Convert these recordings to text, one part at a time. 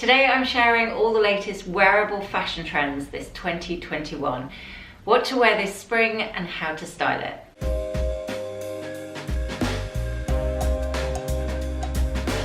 Today I'm sharing all the latest wearable fashion trends this 2021, what to wear this spring and how to style it.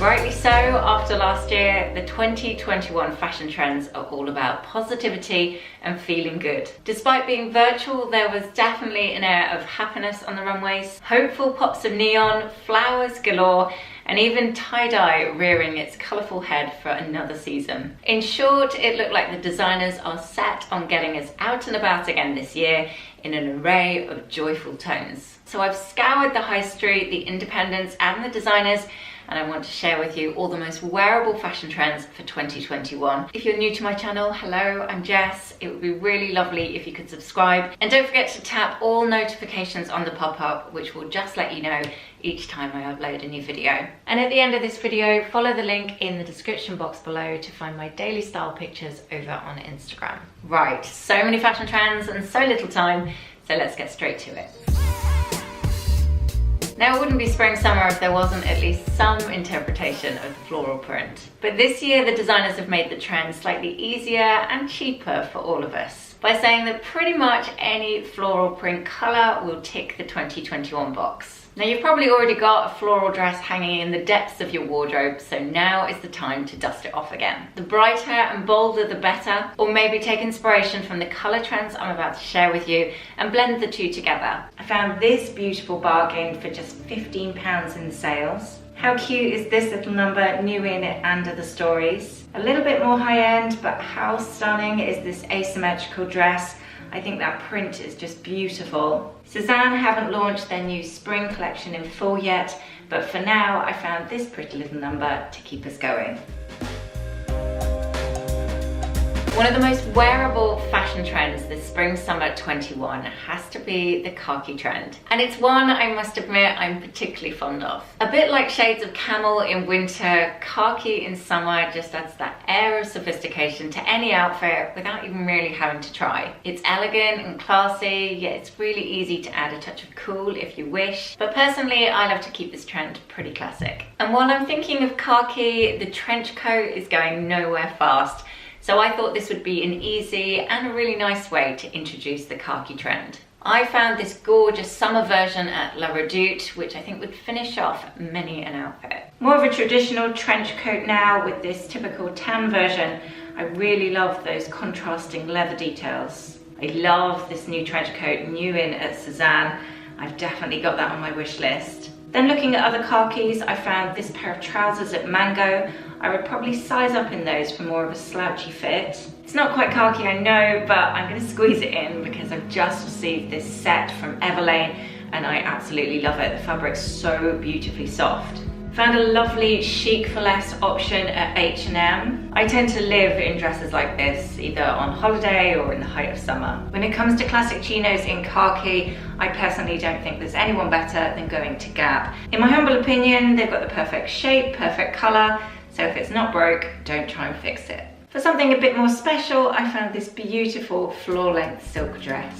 Rightly so, after last year, the 2021 fashion trends are all about positivity and feeling good. Despite being virtual, there was definitely an air of happiness on the runways, hopeful pops of neon, flowers galore, and even tie-dye rearing its colourful head for another season. In short, it looked like the designers are set on getting us out and about again this year in an array of joyful tones. So I've scoured the high street, the independents and the designers, and I want to share with you all the most wearable fashion trends for 2021. If you're new to my channel, hello, I'm Jess. It would be really lovely if you could subscribe. And don't forget to tap all notifications on the pop-up, which will just let you know each time I upload a new video. And at the end of this video, follow the link in the description box below to find my daily style pictures over on Instagram. Right, so many fashion trends and so little time, so let's get straight to it. Now, it wouldn't be spring summer if there wasn't at least some interpretation of the floral print. But this year, the designers have made the trend slightly easier and cheaper for all of us by saying that pretty much any floral print colour will tick the 2021 box. Now, you've probably already got a floral dress hanging in the depths of your wardrobe, so now is the time to dust it off again. The brighter and bolder the better, or maybe take inspiration from the colour trends I'm about to share with you and blend the two together. I found this beautiful bargain for just £15 in sales. How cute is this little number, new in it under the stories? A little bit more high-end, but how stunning is this asymmetrical dress? I think that print is just beautiful. Suzanne haven't launched their new spring collection in full yet, but for now I found this pretty little number to keep us going. One of the most wearable fashion trends this spring-summer 21 has to be the khaki trend. And it's one I must admit I'm particularly fond of. A bit like shades of camel in winter, khaki in summer just adds that air of sophistication to any outfit without even really having to try. It's elegant and classy, yet it's really easy to add a touch of cool if you wish. But personally, I love to keep this trend pretty classic. And while I'm thinking of khaki, the trench coat is going nowhere fast. So I thought this would be an easy and a really nice way to introduce the khaki trend. I found this gorgeous summer version at La Redoute, which I think would finish off many an outfit. More of a traditional trench coat now with this typical tan version. I really love those contrasting leather details. I love this new trench coat, new in at Suzanne. I've definitely got that on my wish list. Then looking at other khakis, I found this pair of trousers at Mango. I would probably size up in those for more of a slouchy fit. It's not quite khaki, I know, but I'm going to squeeze it in because I've just received this set from Everlane and I absolutely love it. The fabric's so beautifully soft. Found a lovely chic for less option at H&M. I tend to live in dresses like this, either on holiday or in the height of summer. When it comes to classic chinos in khaki, I personally don't think there's anyone better than going to Gap. In my humble opinion, they've got the perfect shape, perfect colour, so if it's not broke, don't try and fix it. For something a bit more special, I found this beautiful floor-length silk dress.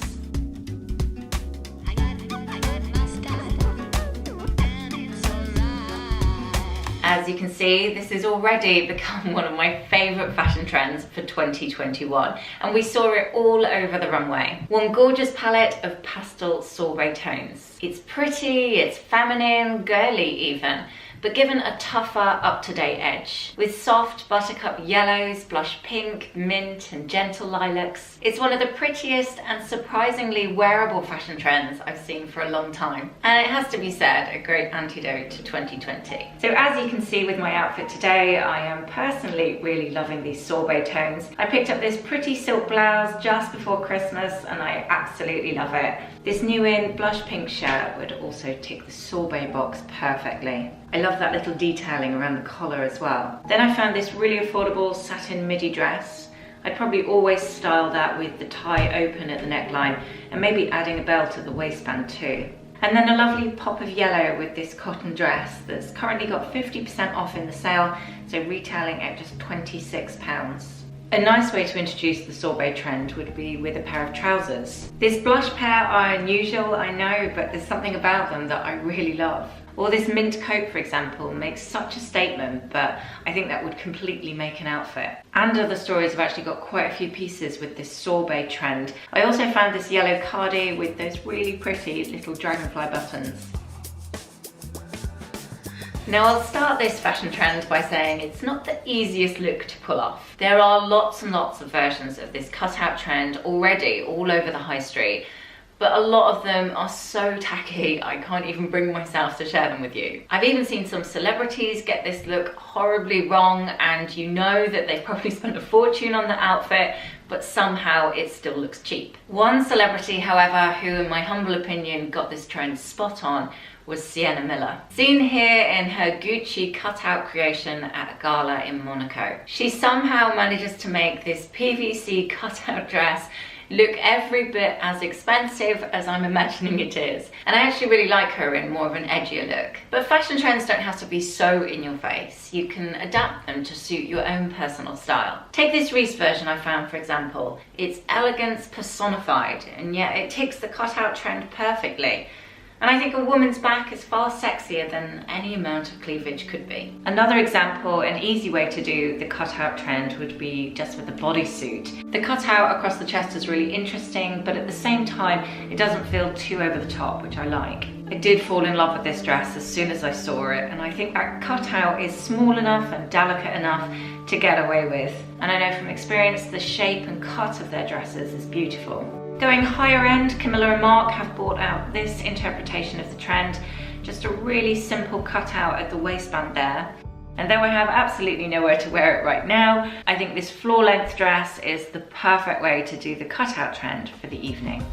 As you can see, this has already become one of my favourite fashion trends for 2021, and we saw it all over the runway. One gorgeous palette of pastel sorbet tones. It's pretty, it's feminine, girly even, but given a tougher, up-to-date edge. With soft buttercup yellows, blush pink, mint and gentle lilacs. It's one of the prettiest and surprisingly wearable fashion trends I've seen for a long time. And it has to be said, a great antidote to 2020. So as you can see with my outfit today, I am personally really loving these sorbet tones. I picked up this pretty silk blouse just before Christmas and I absolutely love it. This new in blush pink shirt would also tick the sorbet box perfectly. I love that little detailing around the collar as well. Then I found this really affordable satin midi dress. I'd probably always style that with the tie open at the neckline and maybe adding a belt at the waistband too. And then a lovely pop of yellow with this cotton dress that's currently got 50% off in the sale, so retailing at just £26. A nice way to introduce the sorbet trend would be with a pair of trousers. This blush pair are unusual, I know, but there's something about them that I really love. Or this mint coat, for example, makes such a statement, but I think that would completely make an outfit. And other stories have actually got quite a few pieces with this sorbet trend. I also found this yellow cardi with those really pretty little dragonfly buttons. Now I'll start this fashion trend by saying it's not the easiest look to pull off. There are lots and lots of versions of this cutout trend already all over the high street, but a lot of them are so tacky I can't even bring myself to share them with you. I've even seen some celebrities get this look horribly wrong, and you know that they've probably spent a fortune on the outfit, but somehow it still looks cheap. One celebrity, however, who in my humble opinion got this trend spot on was Sienna Miller. Seen here in her Gucci cutout creation at a gala in Monaco. She somehow manages to make this PVC cutout dress look every bit as expensive as I'm imagining it is. And I actually really like her in more of an edgier look. But fashion trends don't have to be so in your face. You can adapt them to suit your own personal style. Take this Reese version I found, for example. It's elegance personified, and yet it ticks the cutout trend perfectly. And I think a woman's back is far sexier than any amount of cleavage could be. Another example, an easy way to do the cutout trend would be just with a bodysuit. The cutout across the chest is really interesting, but at the same time, it doesn't feel too over the top, which I like. I did fall in love with this dress as soon as I saw it, and I think that cutout is small enough and delicate enough to get away with. And I know from experience, the shape and cut of their dresses is beautiful. Going higher end, Camilla and Mark have brought out this interpretation of the trend, just a really simple cutout at the waistband there. And though I have absolutely nowhere to wear it right now, I think this floor length dress is the perfect way to do the cutout trend for the evening.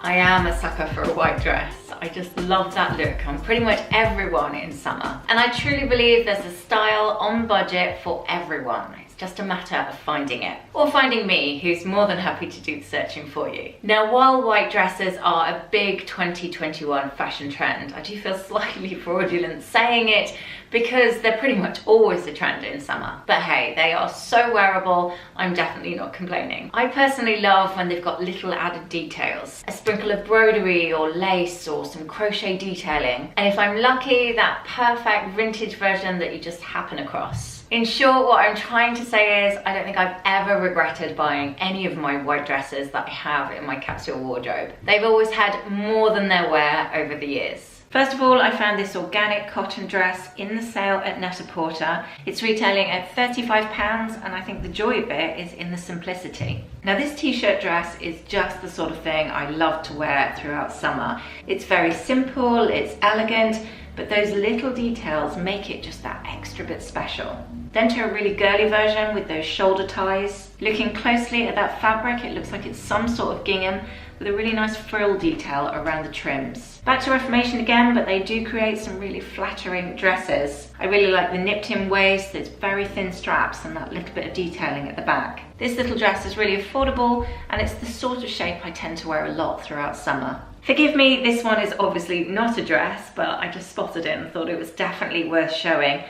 I am a sucker for a white dress. I just love that look on pretty much everyone in summer. And I truly believe there's a style on budget for everyone. Just a matter of finding it. Or finding me, who's more than happy to do the searching for you. Now, while white dresses are a big 2021 fashion trend, I do feel slightly fraudulent saying it because they're pretty much always a trend in summer. But hey, they are so wearable, I'm definitely not complaining. I personally love when they've got little added details, a sprinkle of broderie or lace or some crochet detailing. And if I'm lucky, that perfect vintage version that you just happen across. In short, what I'm trying to say is I don't think I've ever regretted buying any of my white dresses that I have in my capsule wardrobe. They've always had more than their wear over the years. First of all, I found this organic cotton dress in the sale at Net-a-Porter. It's retailing at £35, and I think the joy of it is in the simplicity. Now, this t-shirt dress is just the sort of thing I love to wear throughout summer. It's very simple, it's elegant, but those little details make it just that extra bit special. Then to a really girly version with those shoulder ties. Looking closely at that fabric, it looks like it's some sort of gingham with a really nice frill detail around the trims. Back to Reformation again, but they do create some really flattering dresses. I really like the nipped in waist, it's very thin straps and that little bit of detailing at the back. This little dress is really affordable, and it's the sort of shape I tend to wear a lot throughout summer. Forgive me, this one is obviously not a dress, but I just spotted it and thought it was definitely worth showing.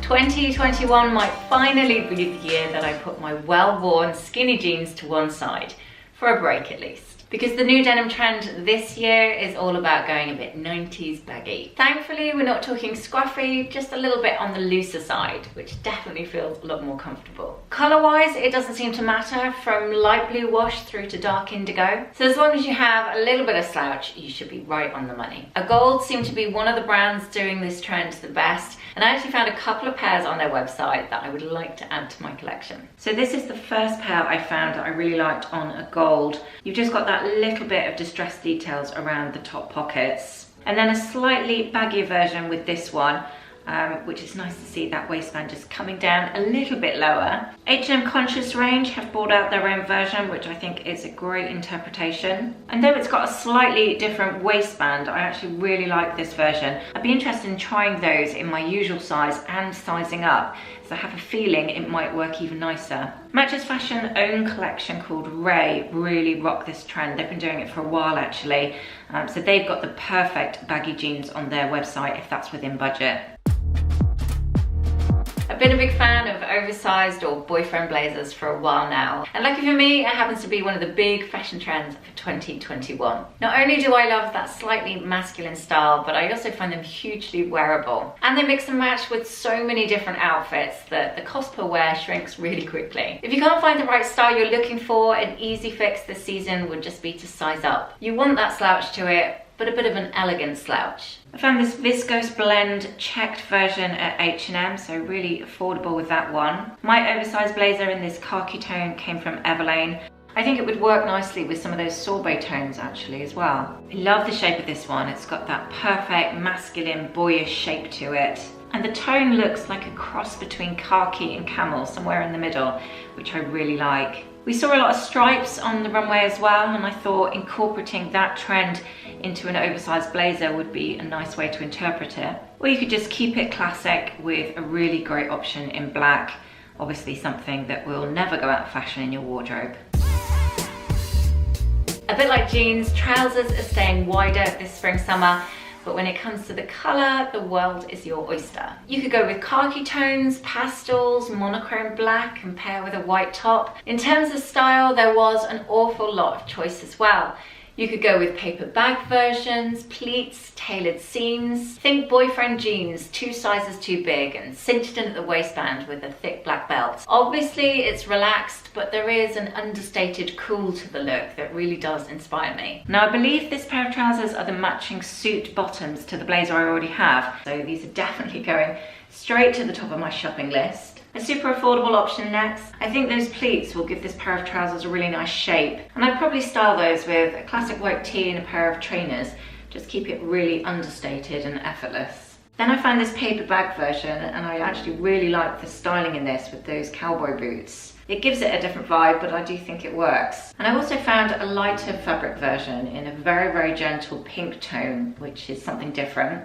2021 might finally be the year that I put my well-worn skinny jeans to one side, for a break at least. Because the new denim trend this year is all about going a bit 90s baggy. Thankfully, we're not talking scruffy, just a little bit on the looser side, which definitely feels a lot more comfortable. Color-wise, it doesn't seem to matter, from light blue wash through to dark indigo. So as long as you have a little bit of slouch, you should be right on the money. A gold seemed to be one of the brands doing this trend the best, and I actually found a couple of pairs on their website that I would like to add to my collection. So this is the first pair I found that I really liked on a gold. You've just got that little bit of distressed details around the top pockets. And then a slightly baggier version with this one, which is nice to see that waistband just coming down a little bit lower. H&M Conscious range have brought out their own version, which I think is a great interpretation. And though it's got a slightly different waistband, I actually really like this version. I'd be interested in trying those in my usual size and sizing up, so I have a feeling it might work even nicer. Matches Fashion own collection called Ray really rock this trend. They've been doing it for a while actually. So they've got the perfect baggy jeans on their website if that's within budget. I've been a big fan of oversized or boyfriend blazers for a while now, and lucky for me, it happens to be one of the big fashion trends for 2021. Not only do I love that slightly masculine style, but I also find them hugely wearable. And they mix and match with so many different outfits that the cost per wear shrinks really quickly. If you can't find the right style you're looking for, an easy fix this season would just be to size up. You want that slouch to it, but a bit of an elegant slouch. I found this viscose blend checked version at H&M, so really affordable with that one. My oversized blazer in this khaki tone came from Everlane. I think it would work nicely with some of those sorbet tones actually as well. I love the shape of this one. It's got that perfect masculine boyish shape to it. And the tone looks like a cross between khaki and camel, somewhere in the middle, which I really like. We saw a lot of stripes on the runway as well, and I thought incorporating that trend into an oversized blazer would be a nice way to interpret it. Or you could just keep it classic with a really great option in black, obviously something that will never go out of fashion in your wardrobe. A bit like jeans, trousers are staying wider this spring summer, but when it comes to the colour, the world is your oyster. You could go with khaki tones, pastels, monochrome black, and pair with a white top. In terms of style, there was an awful lot of choice as well. You could go with paper bag versions, pleats, tailored seams. Think boyfriend jeans, 2 sizes too big and cinched in at the waistband with a thick black belt. Obviously it's relaxed, but there is an understated cool to the look that really does inspire me. Now I believe this pair of trousers are the matching suit bottoms to the blazer I already have, so these are definitely going straight to the top of my shopping list. A super affordable option next. I think those pleats will give this pair of trousers a really nice shape, and I'd probably style those with a classic white tee and a pair of trainers. Just keep it really understated and effortless. Then I found this paper bag version, and I actually really like the styling in this with those cowboy boots. It gives it a different vibe, but I do think it works. And I also found a lighter fabric version in a very, very gentle pink tone, which is something different.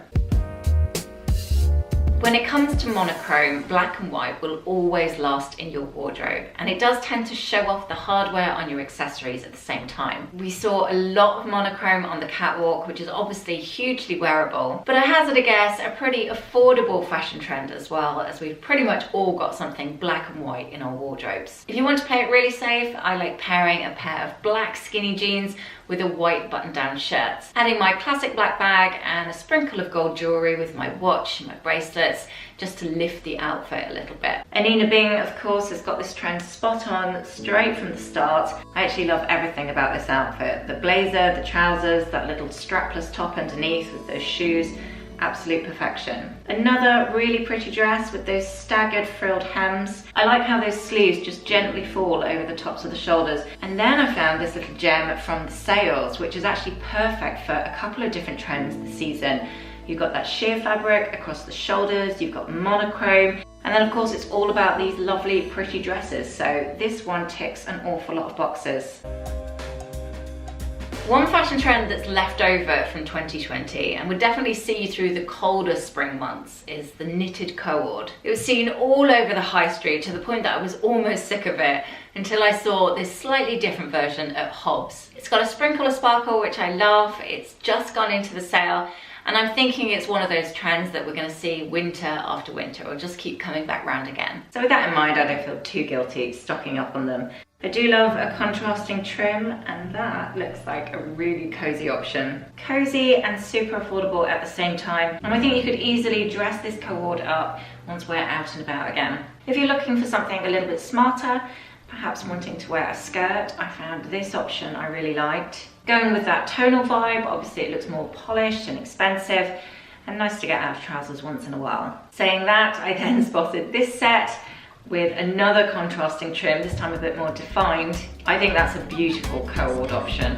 When it comes to monochrome, black and white will always last in your wardrobe, and it does tend to show off the hardware on your accessories at the same time. We saw a lot of monochrome on the catwalk, which is obviously hugely wearable, but I hazard a guess a pretty affordable fashion trend as well, as we've pretty much all got something black and white in our wardrobes. If you want to play it really safe, I like pairing a pair of black skinny jeans with a white button-down shirt, adding my classic black bag and a sprinkle of gold jewellery with my watch and my bracelets, just to lift the outfit a little bit. Anina Bing, of course, has got this trend spot on straight from the start. I actually love everything about this outfit. The blazer, the trousers, that little strapless top underneath with those shoes, absolute perfection. Another really pretty dress with those staggered frilled hems. I like how those sleeves just gently fall over the tops of the shoulders. And then I found this little gem from the sales, which is actually perfect for a couple of different trends this season. You've got that sheer fabric across the shoulders, you've got monochrome, and then of course it's all about these lovely pretty dresses. So this one ticks an awful lot of boxes. One fashion trend that's left over from 2020 and would definitely see you through the colder spring months is the knitted cord. It was seen all over the high street to the point that I was almost sick of it until I saw this slightly different version at Hobbs. It's got a sprinkle of sparkle, which I love. It's just gone into the sale, and I'm thinking it's one of those trends that we're going to see winter after winter, or just keep coming back round again. So with that in mind, I don't feel too guilty stocking up on them. I do love a contrasting trim, and that looks like a really cozy option. Cozy and super affordable at the same time, and I think you could easily dress this cord up once we're out and about again. If you're looking for something a little bit smarter, perhaps wanting to wear a skirt, I found this option I really liked. Going with that tonal vibe, obviously it looks more polished and expensive, and nice to get out of trousers once in a while. Saying that, I then spotted this set with another contrasting trim, this time a bit more defined. I think that's a beautiful co-ord option.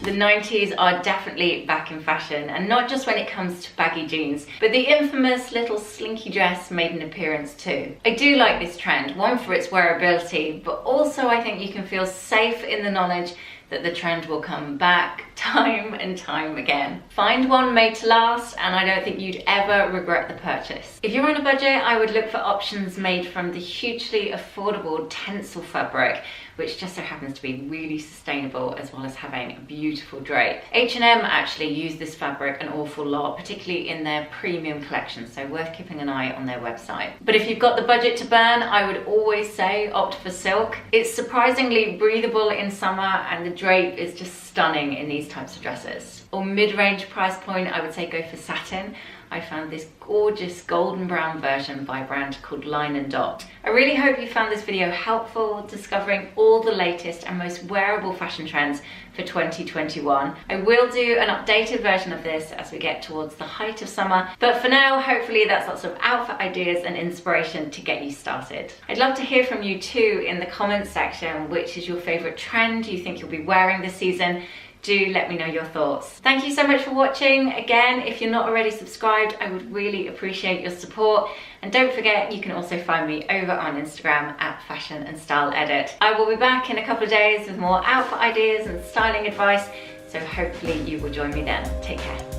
The 90s are definitely back in fashion, and not just when it comes to baggy jeans, but the infamous little slinky dress made an appearance too. I do like this trend, one for its wearability, but also I think you can feel safe in the knowledge that the trend will come back time and time again. Find one made to last, and I don't think you'd ever regret the purchase. If you're on a budget, I would look for options made from the hugely affordable tencel fabric, which just so happens to be really sustainable as well as having a beautiful drape. H&M actually use this fabric an awful lot, particularly in their premium collection, so worth keeping an eye on their website. But if you've got the budget to burn, I would always say opt for silk. It's surprisingly breathable in summer and the drape is just stunning in these types of dresses. Or mid-range price point, I would say go for satin. I found this gorgeous golden brown version by a brand called Line & Dot. I really hope you found this video helpful, discovering all the latest and most wearable fashion trends for 2021. I will do an updated version of this as we get towards the height of summer, but for now, hopefully that's lots of outfit ideas and inspiration to get you started. I'd love to hear from you too in the comments section. Which is your favorite trend you think you'll be wearing this season? Do let me know your thoughts. Thank you so much for watching. Again, if you're not already subscribed, I would really appreciate your support. And don't forget, you can also find me over on Instagram at Fashion and Style Edit. I will be back in a couple of days with more outfit ideas and styling advice, so hopefully you will join me then. Take care.